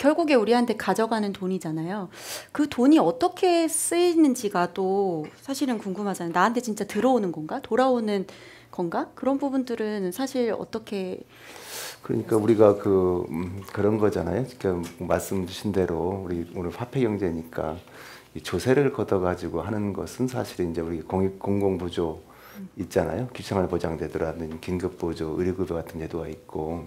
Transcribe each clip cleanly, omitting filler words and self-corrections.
결국에 우리한테 가져가는 돈이잖아요. 그 돈이 어떻게 쓰이는지가 또 사실은 궁금하잖아요. 나한테 진짜 들어오는 건가? 돌아오는 건가? 그런 부분들은 사실 어떻게 그러니까 우리가 그런 거잖아요. 그러니까 말씀 주신 대로 우리 오늘 화폐 경제니까 이 조세를 걷어가지고 하는 것은 사실 이제 우리 공공부조 있잖아요. 기생활 보장제도라는 긴급보조, 의료급여 같은 제도가 있고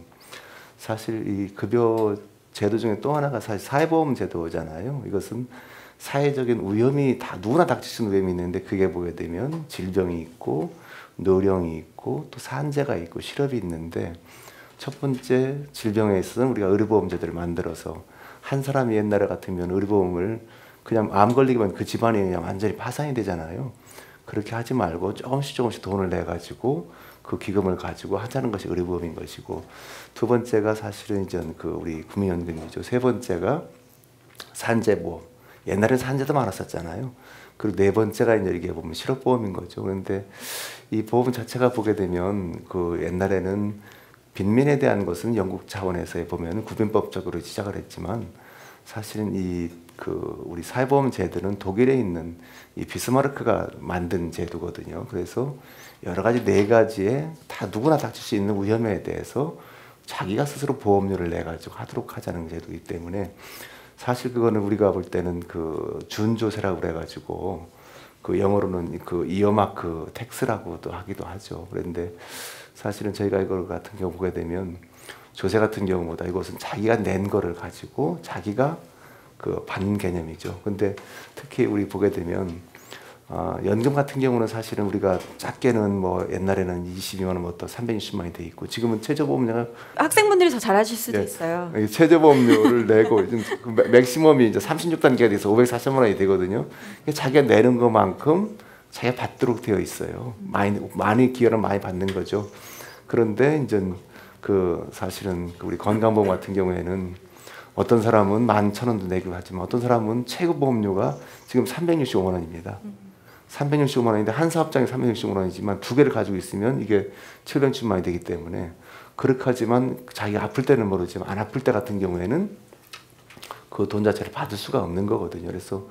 사실 이 급여 제도 중에 또 하나가 사실 사회보험 제도잖아요. 이것은 사회적인 위험이 다 누구나 닥칠 수 있는 위험이 있는데 그게 보게 되면 질병이 있고 노령이 있고 또 산재가 있고 실업이 있는데 첫 번째 질병에 있어서는 우리가 의료보험 제도를 만들어서 한 사람이 옛날에 같으면 의료보험을 그냥 암 걸리기만 그 집안이 그냥 완전히 파산이 되잖아요. 그렇게 하지 말고 조금씩 돈을 내 가지고 그 기금을 가지고 하자는 것이 의료보험인 것이고 두 번째가 사실은 이제 우리 국민연금이죠. 세 번째가 산재보험. 옛날엔 산재도 많았었잖아요. 그리고 네 번째가 이제 이게 보면 실업보험인 거죠. 그런데 이 보험 자체가 보게 되면 그 옛날에는 빈민에 대한 것은 영국 차원에서 보면 구빈법적으로 시작을 했지만 사실은 우리 사회보험 제도는 독일에 있는 이 비스마르크가 만든 제도거든요. 그래서 여러 가지 네 가지에 다 누구나 닥칠 수 있는 위험에 대해서 자기가 스스로 보험료를 내 가지고 하도록 하자는 제도이기 때문에 사실 그거는 우리가 볼 때는 그 준조세라고 그래 가지고 그 영어로는 그 이어마크 텍스라고도 하기도 하죠. 그런데 사실은 저희가 이걸 같은 경우 보게 되면 조세 같은 경우보다 이것은 자기가 낸 거를 가지고 자기가 그 받는 개념이죠. 근데 특히 우리 보게 되면 연금 같은 경우는 사실은 우리가 작게는 뭐 옛날에는 22만 원부터 360만이 돼 있고 지금은 최저보험료가 학생분들이 더 잘하실 수도 있어요. 최저보험료를 내고 맥시멈이 이제 36단계가 돼서 540만 원이 되거든요. 자기가 내는 것만큼 자기가 받도록 되어 있어요. 많이 기여를 많이 받는 거죠. 그런데 이제 사실은 우리 건강보험 같은 경우에는 어떤 사람은 11,000원도 내기로 하지만 어떤 사람은 최고 보험료가 지금 365만 원입니다. 365만 원인데 한 사업장에 365만 원이지만 두 개를 가지고 있으면 이게 760만 원이 되기 때문에 그렇게 하지만 자기가 아플 때는 모르지만 안 아플 때 같은 경우에는 그 돈 자체를 받을 수가 없는 거거든요. 그래서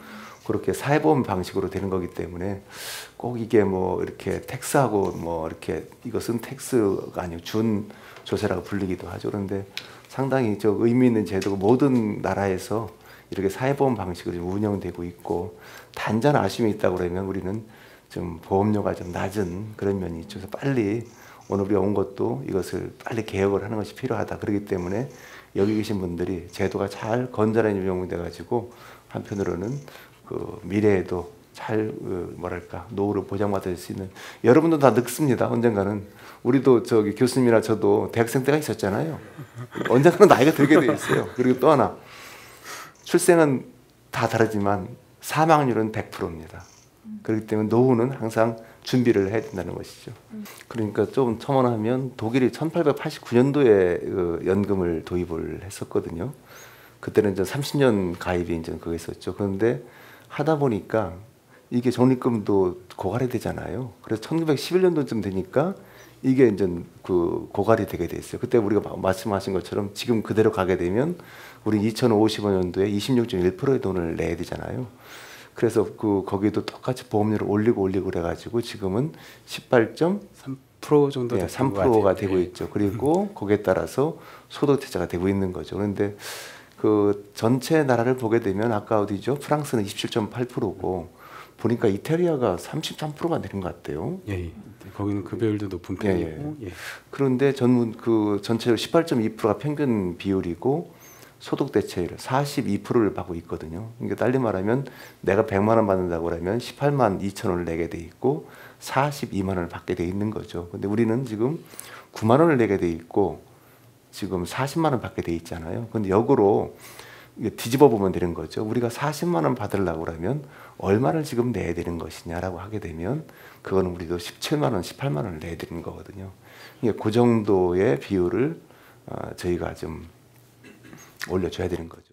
그렇게 사회보험 방식으로 되는 거기 때문에 꼭 이게 뭐 이렇게 텍스하고 뭐 이렇게 이것은 텍스가 아니고 준 조세라고 불리기도 하죠. 그런데 상당히 의미 있는 제도고 모든 나라에서 이렇게 사회보험 방식으로 운영되고 있고 단전 아쉬움이 있다고 그러면 우리는 좀 보험료가 좀 낮은 그런 면이 있죠. 그래서 빨리 오늘 우리가 온 것도 이것을 빨리 개혁을 하는 것이 필요하다. 그렇기 때문에 여기 계신 분들이 제도가 잘 건전하게 운영돼 가지고 한편으로는 그 미래에도 잘 뭐랄까 노후를 보장받을 수 있는 여러분도 다 늙습니다. 언젠가는 우리도 교수님이나 저도 대학생 때가 있었잖아요. 언젠가는 나이가 들게 돼 있어요. 그리고 또 하나 출생은 다 다르지만 사망률은 100%입니다. 그렇기 때문에 노후는 항상 준비를 해야 된다는 것이죠. 그러니까 좀 첨언하면 독일이 1889년도에 그 연금을 도입을 했었거든요. 그때는 이제 30년 가입이 이제 그거 있었죠. 그런데 하다 보니까 이게 적립금도 고갈이 되잖아요. 그래서 1911년도쯤 되니까 이게 이제 그 고갈이 되게 돼 있어요. 그때 우리가 말씀하신 것처럼 지금 그대로 가게 되면 우리 2055년도에 26.1%의 돈을 내야 되잖아요. 그래서 거기도 똑같이 보험료를 올리고 그래가지고 지금은 18.3% 정도 3%가 되고 있죠. 그리고 거기에 따라서 소득 대체가 되고 있는 거죠. 그런데 그 전체 나라를 보게 되면 아까 어디죠? 프랑스는 27.8%고 보니까 이탈리아가 33%가 되는 것 같아요. 예. 거기는 급여율도 높은 편이고. 예. 그런데 그 전체로 18.2%가 평균 비율이고 소득 대체율 42%를 받고 있거든요. 그러니까 달리 말하면 내가 100만 원 받는다고 그러면 18만 2천 원을 내게 돼 있고 42만 원을 받게 돼 있는 거죠. 근데 우리는 지금 9만 원을 내게 돼 있고 지금 40만 원 받게 돼 있잖아요. 근데 역으로 뒤집어 보면 되는 거죠. 우리가 40만 원 받으려고 그러면 얼마를 지금 내야 되는 것이냐라고 하게 되면 그거는 우리도 17만 원, 18만 원을 내야 되는 거거든요. 그러니까 그 정도의 비율을 저희가 좀 올려줘야 되는 거죠.